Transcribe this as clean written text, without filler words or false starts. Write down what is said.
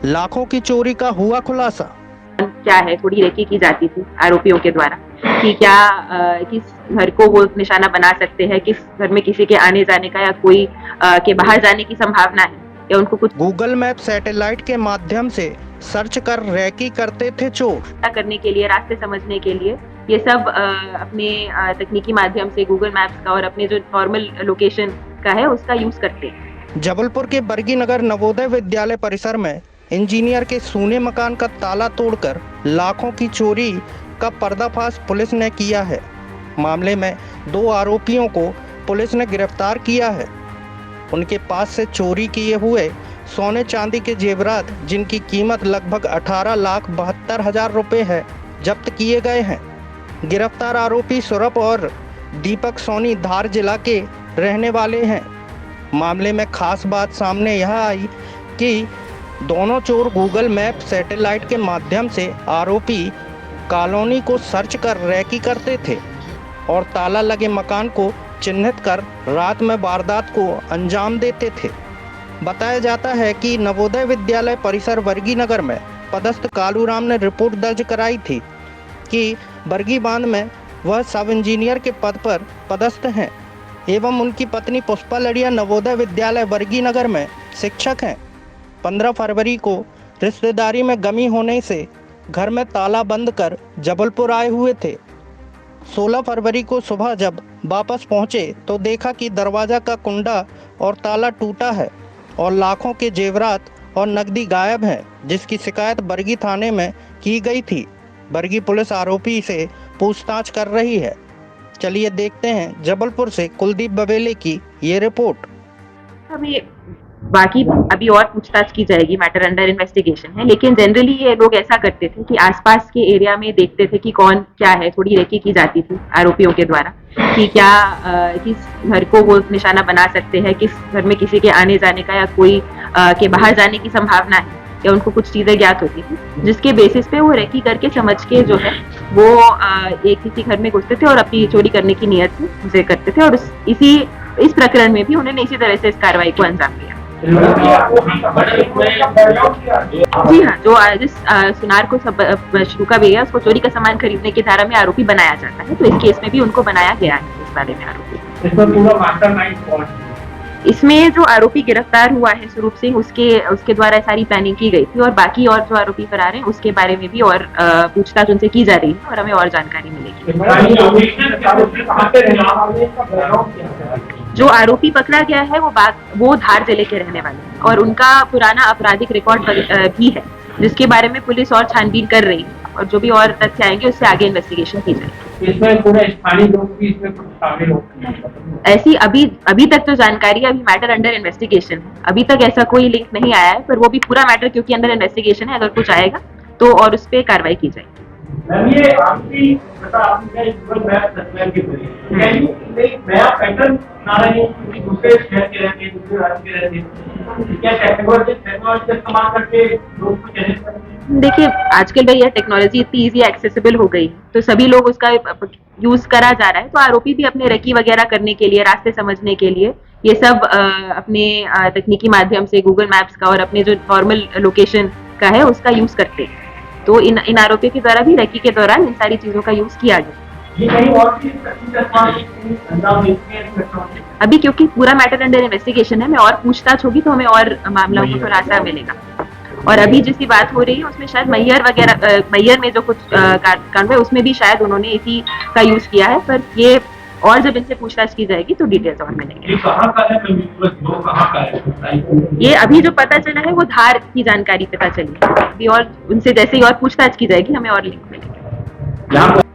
लाखों की चोरी का हुआ खुलासा। क्या है, थोड़ी रेकी की जाती थी आरोपियों के द्वारा कि क्या किस घर को वो निशाना बना सकते हैं, किस घर में किसी के आने जाने का या कोई के बाहर जाने की संभावना है या उनको कुछ गूगल मैप सैटेलाइट के माध्यम से सर्च कर रेकी करते थे चोर। करने के लिए, रास्ते समझने के लिए ये सब अपने तकनीकी माध्यम से गूगल मैप्स का और अपने जो नॉर्मल लोकेशन का है उसका यूज करते हैं। जबलपुर के बरगी नगर नवोदय विद्यालय परिसर में इंजीनियर के सूने मकान का ताला तोड़कर लाखों की चोरी का पर्दाफाश पुलिस ने किया है। मामले में 2 आरोपियों को पुलिस ने गिरफ्तार किया है। उनके पास से चोरी किए हुए सोने चांदी के जेवरात, जिनकी कीमत लगभग 18,72,000 रुपये है, जब्त किए गए हैं। गिरफ्तार आरोपी सौरभ और दीपक सोनी धार जिला के रहने वाले हैं। मामले में खास बात सामने यह आई कि दोनों चोर गूगल मैप सैटेलाइट के माध्यम से आरोपी कॉलोनी को सर्च कर रेकी करते थे और ताला लगे मकान को चिन्हित कर रात में वारदात को अंजाम देते थे। बताया जाता है कि नवोदय विद्यालय परिसर बरगी नगर में पदस्थ कालूराम ने रिपोर्ट दर्ज कराई थी कि बरगी बांध में वह सब इंजीनियर के पद पर पदस्थ हैं एवं उनकी पत्नी पुष्पा लड़िया नवोदय विद्यालय बरगी नगर में शिक्षक हैं। 15 फरवरी को रिश्तेदारी में गमी होने से घर में ताला बंद कर जबलपुर आए हुए थे। 16 फरवरी को सुबह जब वापस पहुंचे तो देखा कि दरवाज़ा का कुंडा और ताला टूटा है और लाखों के जेवरात और नकदी गायब हैं, जिसकी शिकायत बरगी थाने में की गई थी। बरगी पुलिस आरोपी से पूछताछ कर रही है। चलिए देखते हैं जबलपुर से कुलदीप बबेले की ये रिपोर्ट। हमें बाकी अभी और पूछताछ की जाएगी, मैटर अंडर इन्वेस्टिगेशन है, लेकिन जनरली ये लोग ऐसा करते थे कि आसपास के एरिया में देखते थे कि कौन क्या है, थोड़ी रेकी की जाती थी आरोपियों के द्वारा कि क्या किस घर को वो निशाना बना सकते हैं, किस घर में किसी के आने जाने का या कोई के बाहर जाने की संभावना है या उनको कुछ चीजें ज्ञात होती थी, जिसके बेसिस पे वो रेकी करके समझ के जो है वो एक किसी घर में घुसते थे और अपनी चोरी करने की नियत से उसे करते थे। और इस प्रकरण में भी उन्होंने इसी तरह से इस कार्रवाई को अंजाम दिया। जी हाँ, जो जिस सुनार को शुरू का गया उसको चोरी का सामान खरीदने की धारा में आरोपी बनाया जाता है, तो इस केस में भी उनको बनाया गया है इस बारे में आरोपी। इसमें पूरा मास्टरमाइंड कौन है? इसमें जो आरोपी गिरफ्तार हुआ है स्वरूप सिंह, उसके द्वारा सारी प्लानिंग की गई थी और बाकी और जो आरोपी फरार हैं उसके बारे में भी और पूछताछ उनसे की जा रही है और हमें और जानकारी मिलेगी। जो आरोपी पकड़ा गया है वो धार जिले के रहने वाले हैं और उनका पुराना आपराधिक रिकॉर्ड भी है, जिसके बारे में पुलिस और छानबीन कर रही है और जो भी और तथ्य आएंगे उससे आगे इन्वेस्टिगेशन की जाएगी। इसमें पूरे स्थानीय लोग भी इसमें कुछ शामिल होते हैं? ऐसी अभी तक तो जानकारी, अभी मैटर अंडर इन्वेस्टिगेशन है, अभी तक ऐसा कोई लिंक नहीं आया है, पर वो भी पूरा मैटर क्योंकि अंडर इन्वेस्टिगेशन है, अगर कुछ आएगा तो और उस पर कार्रवाई की जाएगी। ये आपकी आपने गूगल मैप सैटेलाइट के जरिए एक नया पैटर्न बना रहे हैं कि दूसरे शहर के रहते हैं, दूसरे राज्य के रहते हैं, क्या टेक्नोलॉजी का इस्तेमाल करके लोग को चैलेंज करते हैं? देखिए, आजकल भाई यह टेक्नोलॉजी इतनी इजी एक्सेसिबल हो गई तो सभी लोग उसका यूज करा जा रहा है, तो आरोपी भी अपने रेकी वगैरह करने के लिए, रास्ते समझने के लिए ये सब अपने तकनीकी माध्यम से गूगल मैप्स का और अपने जो नॉर्मल लोकेशन का है उसका यूज करते हैं। तो इन आरोपियों के द्वारा भी रेकी के दौरान इन सारी चीजों का यूज किया गया। अभी क्योंकि पूरा मैटर अंडर इन्वेस्टिगेशन है, मैं और पूछताछ होगी तो हमें और मामला को खुलासा मिलेगा। और अभी जिसकी बात हो रही है उसमें शायद मैयर में जो कुछ कांड है उसमें भी शायद उन्होंने इसी का यूज किया है, पर ये और जब इनसे पूछताछ की जाएगी तो डिटेल्स और मिलेंगे। ये अभी जो पता चला है वो धार की जानकारी पता चली है, अभी और उनसे जैसे ही और पूछताछ की जाएगी हमें और लिंक मिलेंगे।